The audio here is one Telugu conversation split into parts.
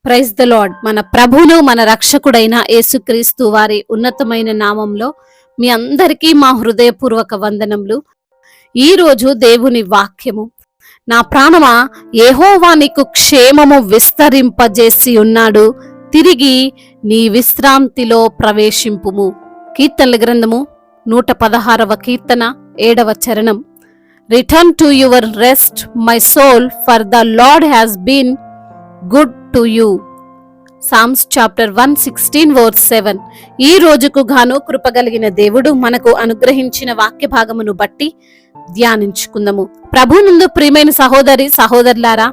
Praise the lord. మన ప్రభువును మన రక్షకుడైన యేసుక్రీస్తు వారి ఉన్నతమైన నామంలో మీ అందరికీ మా హృదయపూర్వక వందనములు. ఈ రోజు దేవుని వాక్యము, నా ప్రాణమా యెహోవా నీకు క్షేమము విస్తరింపజేసి ఉన్నాడు, తిరిగి నీ విశ్రాంతిలో ప్రవేశింపుము. కీర్తనల గ్రంథము 116వ కీర్తన 7వ చరణం. Return to your rest my soul, for the Lord has been good to you. Psalms chapter 116 verse 7. ఈ రోజుకు గాను కృపగలిగిన దేవుడు మనకు అనుగ్రహించిన వాక్య భాగమును బట్టి ధ్యానించుకుందాము. ప్రభునందు ప్రియమైన సహోదరి సహోదరులారా,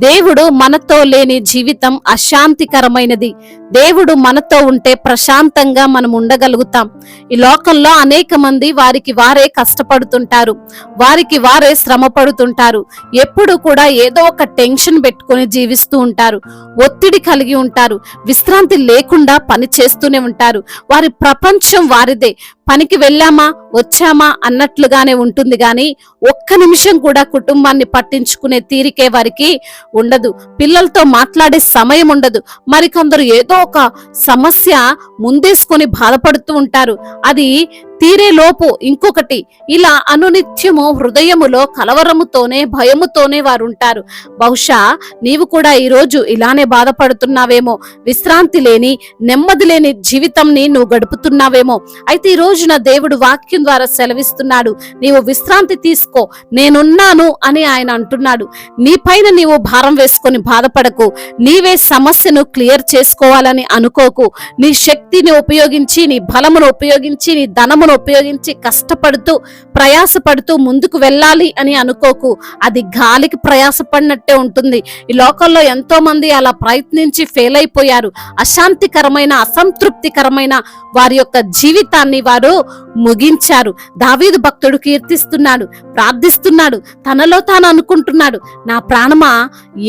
దేవుడు మనతో లేని జీవితం అశాంతికరమైనది. దేవుడు మనతో ఉంటే ప్రశాంతంగా మనం ఉండగలుగుతాం. ఈ లోకంలో అనేక మంది వారికి వారే కష్టపడుతుంటారు, వారికి వారే శ్రమ పడుతుంటారు. ఎప్పుడు కూడా ఏదో ఒక టెన్షన్ పెట్టుకొని జీవిస్తూ ఉంటారు, ఒత్తిడి కలిగి ఉంటారు, విశ్రాంతి లేకుండా పని చేస్తూనే ఉంటారు. వారి ప్రపంచం వారిదే. పనికి వెళ్ళామా వచ్చామా అన్నట్లుగానే ఉంటుంది గాని ఒక్క నిమిషం కూడా కుటుంబాన్ని పట్టించుకునే తీరికే వారికి ఉండదు. పిల్లలతో మాట్లాడే సమయం ఉండదు. మరికొందరు ఏదో ఒక సమస్య ముందేసుకొని బాధపడుతూ ఉంటారు. అది తీరే లోపు ఇంకొకటి, ఇలా అనునిత్యము హృదయములో కలవరముతోనే భయముతోనే వారు ఉంటారు. బహుశా నీవు కూడా ఈరోజు ఇలానే బాధపడుతున్నావేమో, విశ్రాంతి లేని నెమ్మది లేని జీవితంని నువ్వు గడుపుతున్నావేమో. అయితే ఈ రోజున దేవుడు వాక్యం ద్వారా సెలవిస్తున్నాడు, నీవు విశ్రాంతి తీసుకో, నేనున్నాను అని ఆయన అంటున్నాడు. నీ పైన నీవు భారం వేసుకొని బాధపడకు, నీవే సమస్యను క్లియర్ చేసుకోవాలని అనుకోకు. నీ శక్తిని ఉపయోగించి, నీ బలమును ఉపయోగించి, నీ ధనమును ఉపయోగించి కష్టపడుతూ ప్రయాసపడుతూ ముందుకు వెళ్ళాలి అని అనుకోకు. అది గాలికి ప్రయాసపడినట్టే ఉంటుంది. ఈ లోకంలో ఎంతో మంది అలా ప్రయత్నించి ఫెయిల్ అయిపోయారు. అశాంతికరమైన అసంతృప్తికరమైన వారి యొక్క జీవితాన్ని వారు ముగించారు. దావీదు భక్తుడు కీర్తిస్తున్నాడు, ప్రార్థిస్తున్నాడు, తనలో తాను అనుకుంటున్నాడు, నా ప్రాణమా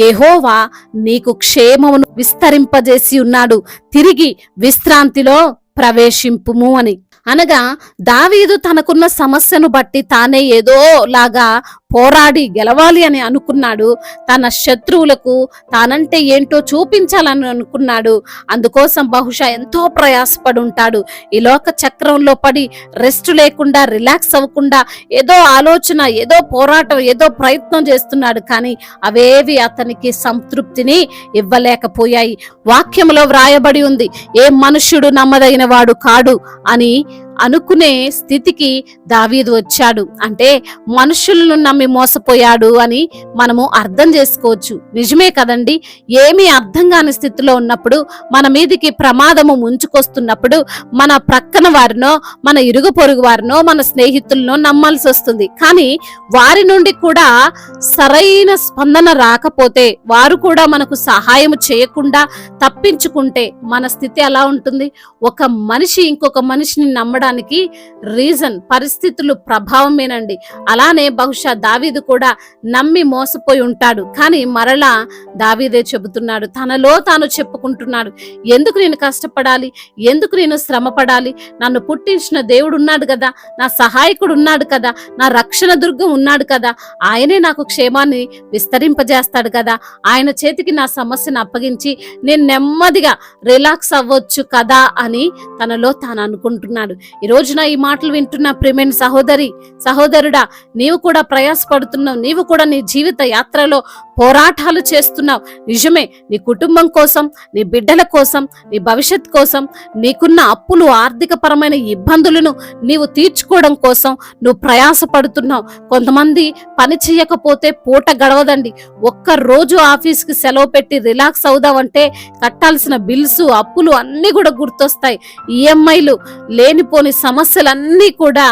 యెహోవా నీకు క్షేమమును విస్తరింపజేసి ఉన్నాడు, తిరిగి విశ్రాంతిలో ప్రవేశింపుము అని. అనగా దావీదు తనకున్న సమస్యను బట్టి తానే ఏదో లాగా పోరాడి గెలవాలి అని అనుకున్నాడు. తన శత్రువులకు తానంటే ఏంటో చూపించాలని అనుకున్నాడు. అందుకోసం బహుశా ఎంతో ప్రయాసపడి ఉంటాడు. ఈ లోక చక్రంలో పడి రెస్ట్ లేకుండా, రిలాక్స్ అవ్వకుండా ఏదో ఆలోచన, ఏదో పోరాటం, ఏదో ప్రయత్నం చేస్తున్నాడు. కానీ అవేవి అతనికి సంతృప్తిని ఇవ్వలేకపోయాయి. వాక్యంలో వ్రాయబడి ఉంది, ఏ మనుష్యుడు నమ్మదగిన వాడు కాడు అని అనుకునే స్థితికి దావీదు వచ్చాడు. అంటే మనుషులను నమ్మి మోసపోయాడు అని మనము అర్థం చేసుకోవచ్చు. నిజమే కదండి. ఏమీ అర్థం కాని స్థితిలో ఉన్నప్పుడు, మన మీదికి ప్రమాదము ముంచుకొస్తున్నప్పుడు, మన ప్రక్కన వారినో, మన ఇరుగు పొరుగు వారినో, మన స్నేహితులనో నమ్మాల్సి వస్తుంది. కానీ వారి నుండి కూడా సరైన స్పందన రాకపోతే, వారు కూడా మనకు సహాయం చేయకుండా తప్పించుకుంటే మన స్థితి ఎలా ఉంటుంది? ఒక మనిషి ఇంకొక మనిషిని నమ్మడానికి రీజన్, పరిస్థితులు ప్రభావమేనండి. అలానే బహుశా దావీదు కూడా నమ్మి మోసపోయి ఉంటాడు. కానీ మరలా దావీదే చెబుతున్నాడు, తనలో తాను చెప్పుకుంటున్నాడు, ఎందుకు నేను కష్టపడాలి, ఎందుకు నేను శ్రమ పడాలి? నన్ను పుట్టించిన దేవుడు ఉన్నాడు కదా, నా సహాయకుడు ఉన్నాడు కదా, నా రక్షణ దుర్గం ఉన్నాడు కదా, ఆయనే నాకు క్షేమాన్ని విస్తరింపజేస్తాడు కదా, ఆయన చేతికి నా సమస్యను అప్పగించి నేను నెమ్మదిగా రిలాక్స్ అవ్వచ్చు కదా అని తనలో తాను అనుకుంటున్నాడు. ఈ రోజున ఈ మాటలు వింటున్న ప్రియమైన సహోదరి సహోదరుడా, నీవు కూడా ప్రయాసపడుతున్నావు, నీవు కూడా నీ జీవిత యాత్రలో పోరాటాలు చేస్తున్నావు. నిజమే, నీ కుటుంబం కోసం, నీ బిడ్డల కోసం, నీ భవిష్యత్ కోసం, నీకున్న అప్పులు, ఆర్థిక పరమైన ఇబ్బందులను నీవు తీర్చుకోవడం కోసం నువ్వు ప్రయాసపడుతున్నావు. కొంతమంది పని చేయకపోతే పూట గడవదండి. ఒక్క రోజు ఆఫీస్కి సెలవు పెట్టి రిలాక్స్ అవుదామంటే కట్టాల్సిన బిల్స్, అప్పులు అన్నీ కూడా గుర్తొస్తాయి. ఈఎంఐలు, లేనిపోని సమస్యలన్నీ కూడా,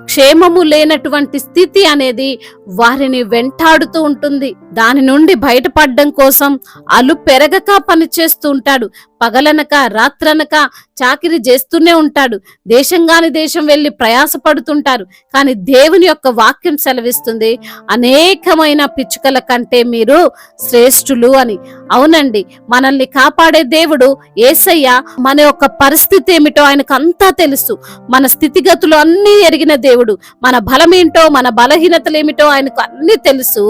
క్షేమము లేనటువంటి స్థితి అనేది వారిని వెంటాడుతూ ఉంటుంది. దాని నుండి బయటపడడం కోసం అలు పెరగక పనిచేస్తూ ఉంటాడు. పగలనక రాత్రనక చాకిరి చేస్తూనే ఉంటాడు. దేశంగాని దేశం వెళ్లి ప్రయాసపడుతుంటారు. కానీ దేవుని యొక్క వాక్యం సెలవిస్తుంది, అనేకమైన పిచ్చుకల కంటే మీరు శ్రేష్ఠులు అని. అవునండి, మనల్ని కాపాడే దేవుడు యేసయ్య మన యొక్క పరిస్థితి ఏమిటో ఆయనకు అంతా తెలుసు. మన స్థితిగతులు అన్నీ ఎరిగిన దేవుడు. మన బలమేంటో, మన బలహీనతలు ఏమిటో ఆయనకు అన్ని తెలుసు.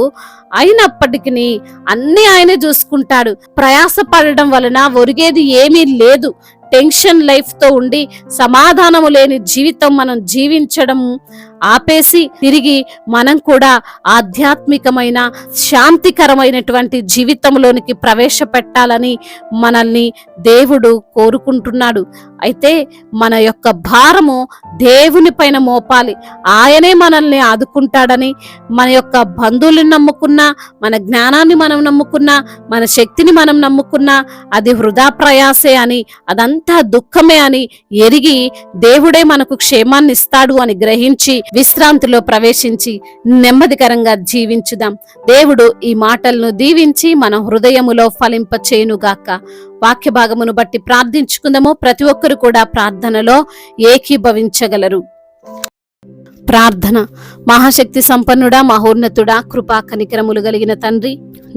అయినప్పటికీ అన్ని ఆయనే చూసుకుంటాడు. ప్రయాస పడడం వలన ఒరిగేది ఏమీ లేదు. టెన్షన్ లైఫ్ తో ఉండి సమాధానము లేని జీవితం మనం జీవించడం ఆపేసి తిరిగి మనం కూడా ఆధ్యాత్మికమైన శాంతికరమైనటువంటి జీవితంలోనికి ప్రవేశపెట్టాలని మనల్ని దేవుడు కోరుకుంటున్నాడు. అయితే మన యొక్క భారము దేవుని పైన మోపాలి. ఆయనే మనల్ని ఆదుకుంటాడని, మన యొక్క బంధువులను నమ్ముకున్నా, మన జ్ఞానాన్ని మనం నమ్ముకున్నా, మన శక్తిని మనం నమ్ముకున్నా అది వృధా ప్రయాసే అని, అదంతా దుఃఖమే అని ఎరిగి దేవుడే మనకు క్షేమాన్ని ఇస్తాడు అని గ్రహించి విశ్రాంతిలో ప్రవేశించి నెమ్మదికరంగా జీవించుదాం. దేవుడు ఈ మాటలను దీవించి మన హృదయములో ఫలింప చేయునుగాక. వాక్య భాగమును బట్టి ప్రార్థించుకుందాము. ప్రతి ఒక్కరు కూడా ప్రార్థనలో ఏకీభవించగలరు. ప్రార్థన. మహాశక్తి సంపన్నుడా, మహోన్నతుడా, కృపా కనికరములు కలిగిన తండ్రి,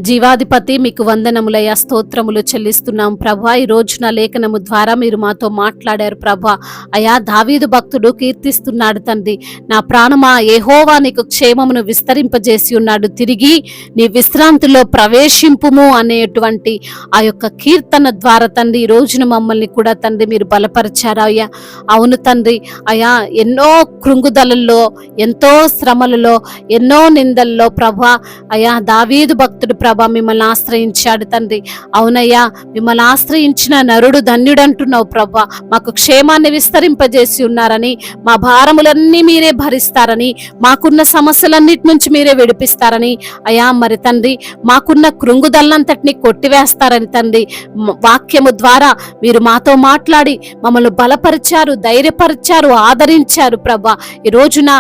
జీవాధిపతి, మీకు వందనములయ్యా, స్తోత్రములు చెల్లిస్తున్నాం ప్రభా. ఈ రోజున లేఖనము ద్వారా మీరు మాతో మాట్లాడారు ప్రభా. అయా, దావీదు భక్తుడు కీర్తిస్తున్నాడు తండ్రి, నా ప్రాణమా యెహోవా నీకు క్షేమమును విస్తరింపజేసి ఉన్నాడు, తిరిగి నీ విశ్రాంతిలో ప్రవేశింపుము అనేటువంటి ఆ యొక్క కీర్తన ద్వారా తండ్రి ఈ రోజున మమ్మల్ని కూడా తండ్రి మీరు బలపరిచారు అయ్యా. అవును తండ్రి, అయా ఎన్నో కృంగుదలలో, ఎంతో శ్రమలలో, ఎన్నో నిందల్లో ప్రభా, అయా దావీదు భక్తుడు ప్రభా మిమ్మల్ని ఆశ్రయించాడు తండ్రి. అవునయ్యా, మిమ్మల్ని ఆశ్రయించిన నరుడు ధన్యుడు అంటున్నావు ప్రభా. మాకు క్షేమాన్ని విస్తరింపజేసి ఉన్నారని, మా భారములన్నీ మీరే భరిస్తారని, మాకున్న సమస్యలన్నిటి నుంచి మీరే విడిపిస్తారని అయా, మరి తండ్రి మాకున్న కృంగుదలంతటిని కొట్టివేస్తారని తండ్రి వాక్యము ద్వారా మీరు మాతో మాట్లాడి మమ్మల్ని బలపరిచారు, ధైర్యపరిచారు, ఆదరించారు ప్రభా. ఈ రోజున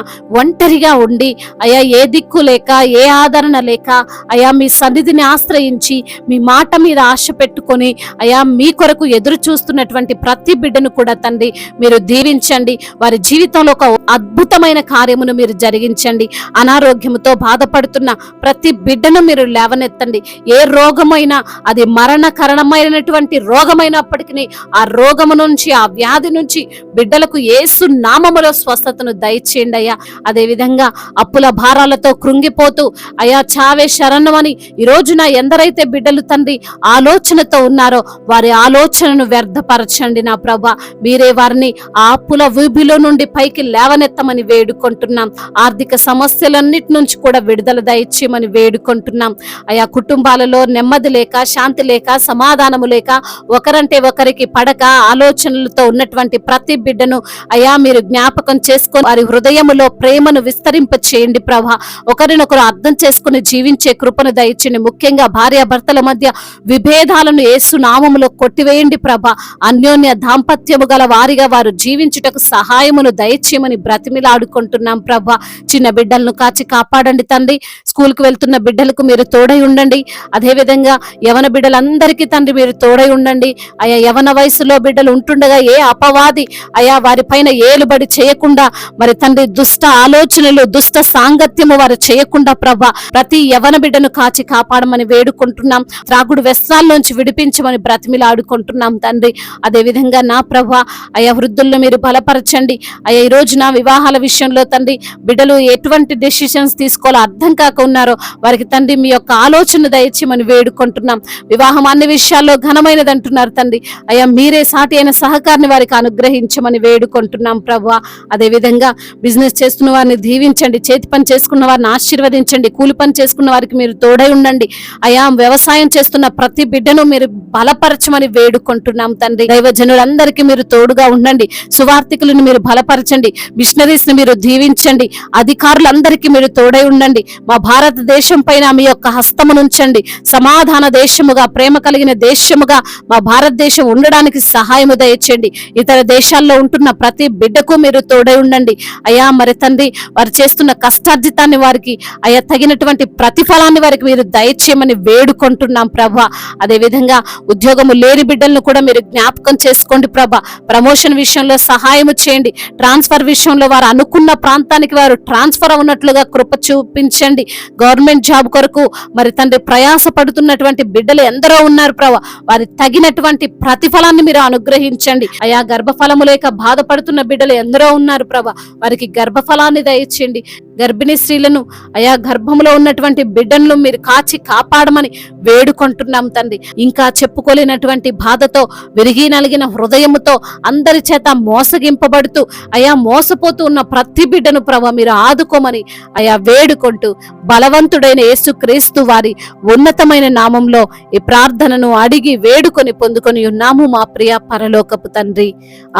ఒంటరిగా ఉండి అయా ఏ దిక్కు లేక, ఏ ఆదరణ లేక అయా మీ సన్నిధిని ఆశ్రయించి మీ మాట మీద ఆశ పెట్టుకొని అయా మీ కొరకు ఎదురు చూస్తున్నటువంటి ప్రతి బిడ్డను కూడా తండ్రి మీరు దీవించండి. వారి జీవితంలో ఒక అద్భుతమైన కార్యమును మీరు జరిగించండి. అనారోగ్యముతో బాధపడుతున్న ప్రతి బిడ్డను మీరు లేవనెత్తండి. ఏ రోగమైనా అది మరణకరణమైనటువంటి రోగమైనప్పటికీ ఆ రోగము నుంచి, ఆ వ్యాధి నుంచి బిడ్డలకు యేసు నామములో స్వస్థతను దయచేయండి అయ్యా. అదే విధంగా అప్పుల భారాలతో కృంగిపోతూ అయా చావే శరణమని ఈ రోజున ఎందరైతే బిడ్డలు తండ్రి ఆలోచనతో ఉన్నారో వారి ఆలోచనను వ్యర్థపరచండి నా ప్రభా. మీరే వారిని ఆ అప్పుల ఊబిలో నుండి పైకి లేవనెత్తమని వేడుకుంటున్నాం. ఆర్థిక సమస్యలన్నిటి నుంచి కూడా విడుదల దయచేయమని వేడుకుంటున్నాం అయా. కుటుంబాలలో నెమ్మది లేక, శాంతి లేక, సమాధానము లేక, ఒకరంటే ఒకరికి పడక ఆలోచనలతో ఉన్నటువంటి ప్రతి బిడ్డను అయా మీరు జ్ఞాపకం చేసుకొని వారి హృదయములో ప్రేమను విస్తరింప చేయండి ప్రభా. ఒకరినొకరు అర్థం చేసుకుని జీవించే కృపను దయచేయండి. ముఖ్యంగా భార్యాభర్తల మధ్య విభేదాలను యేసు నామములో కొట్టివేయండి ప్రభా. అన్యోన్య దాంపత్యము గల వారిగా వారు జీవించుటకు సహాయమును దయచేయమని బ్రతిమిలాడుకుంటున్నాం ప్రభా. చిన్న బిడ్డలను కాచి కాపాడండి తండ్రి. స్కూల్కి వెళ్తున్న బిడ్డలకు మీరు తోడై ఉండండి. అదేవిధంగా యవన బిడ్డలందరికీ తండ్రి మీరు తోడై ఉండండి అయా. యవన వయసులో బిడ్డలు ఉంటుండగా ఏ అపవాది అయా వారి పైన ఏలుబడి చేయకుండా, మరి తండ్రి దుష్ట ఆలోచనలు, దుష్ట సాంగత్యము వారు చేయకుండా ప్రభా ప్రతి యవన బిడ్డను కాచి కాపాడమని వేడుకుంటున్నాం. త్రాగుడు వ్యసనాల్లోంచి విడిపించమని బ్రతిమిలాడుకుంటున్నాం తండ్రి. అదే విధంగా నా ప్రభా అయా వృద్ధులను మీరు బలపరచండి అయ్యా. ఈ రోజు నా వివాహాల విషయంలో తండ్రి బిడ్డలు ఎటువంటి డెసిషన్స్ తీసుకోవాలో అర్థం కాక ఉన్నారో వారికి తండ్రి మీ యొక్క ఆలోచన దయచేయమని వేడుకుంటున్నాం. వివాహం అన్ని విషయాల్లో ఘనమైనది అంటున్నారు తండ్రి అయ్యా. మీరే సాటి అయిన సహకారాన్ని వారికి అనుగ్రహించమని వేడుకుంటున్నాం ప్రభా. అదే విధంగా బిజినెస్ చేస్తున్న వారిని దీవించండి, చేతి పని చేసుకున్న వారిని ఆశీర్వదించండి, కూలి పని చేసుకున్న వారికి మీరు తోడై ఉండండి అయా. వ్యవసాయం చేస్తున్న ప్రతి బిడ్డను మీరు బలపరచమని వేడుకుంటున్నాం తండ్రి. దైవజనులందరికీ మీరు తోడుగా ఉండండి. సువార్థికులను మీరు బలపరచండి, మిషనరీస్ ని మీరు దీవించండి, అధికారులందరికీ మీరు తోడై ఉండండి. మా భారతదేశం పైన మీ యొక్క హస్తమునుంచండి. సమాధాన దేశముగా, ప్రేమ కలిగిన దేశముగా మా భారతదేశం ఉండడానికి సహాయము దయచేయండి. ఇతర దేశాల్లో ఉంటున్న ప్రతి బిడ్డకు మీరు తోడై ఉండండి అయా. మరి తండ్రి వారు చేస్తున్న కష్టార్జితాన్ని వారికి అయా తగినటువంటి ప్రతిఫలాన్ని వారికి మీరు దయచేయమని వేడుకుంటున్నాం ప్రభా. అదే విధంగా ఉద్యోగము లేని బిడ్డలను కూడా మీరు జ్ఞాపకం చేసుకోండి ప్రభా. ప్రమోషన్ విషయంలో సహాయము చేయండి. ట్రాన్స్ఫర్ విషయంలో వారు అనుకున్న ప్రాంతానికి వారు ట్రాన్స్ఫర్ అవునట్లుగా కృప చూపించండి. గవర్నమెంట్ జాబ్ కొరకు మరి తండ్రి ప్రయాస పడుతున్నటువంటి బిడ్డలు ఎందరో ఉన్నారు ప్రభా. వారి తగినటువంటి ప్రతిఫలాన్ని మీరు అనుగ్రహించండి అయా. గర్భఫలము లేక బాధపడుతున్న బిడ్డలు ఎందరో ఉన్నారు ప్రభా. వారికి గర్భఫలాన్ని దయచేయండి. గర్భిణీ స్త్రీలను అయా గర్భంలో ఉన్నటువంటి బిడ్డలను మీరు కాచి కాపాడమని వేడుకుంటున్నాం తండ్రి. ఇంకా చెప్పుకోలేనటువంటి బాధతో విరిగి నలిగిన హృదయముతో అందరి చేత మోసగింపబడుతూ అయా మోసపోతూ ఉన్న ప్రతి బిడ్డను ప్రభు మీరు ఆదుకోమని అయా వేడుకుంటూ బలవంతుడైన యేసుక్రీస్తు వారి ఉన్నతమైన నామంలో ఈ ప్రార్థనను అడిగి వేడుకొని పొందుకొని ఉన్నాము మా ప్రియ పరలోకపు తండ్రి.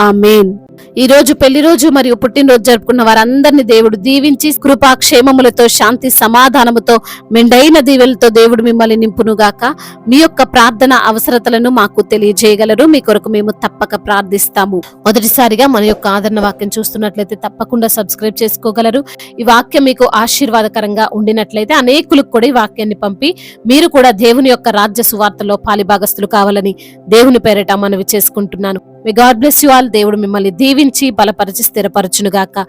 ఆమేన్. ఈ రోజు పెళ్లి రోజు మరియు పుట్టినరోజు జరుపుకున్న వారందరినీ దేవుడు దీవించి కృపా క్షేమములతో శాంతి సమాధానముతో మెండైన దీవెలతో దేవుడు మిమ్మల్ని నింపునుగాక. మీ యొక్క ప్రార్థన అవసరతలను మాకు తెలియజేయగలరు. మీ కొరకు మేము తప్పక ప్రార్థిస్తాము. మొదటిసారిగా మన యొక్క ఆదరణ వాక్యం చూస్తున్నట్లయితే తప్పకుండా సబ్స్క్రైబ్ చేసుకోగలరు. ఈ వాక్యం మీకు ఆశీర్వాదకరంగా ఉండినట్లయితే అనేకులకు కూడా ఈ వాక్యాన్ని పంపి మీరు కూడా దేవుని యొక్క రాజ్య సువార్తలో పాలిభాగస్తులు కావాలని దేవుని పేరిట మనవి చేసుకుంటున్నాను. May God bless you all. దేవుడు మిమ్మల్ని దీవించి బలపరిచి స్థిరపరచునుగాక.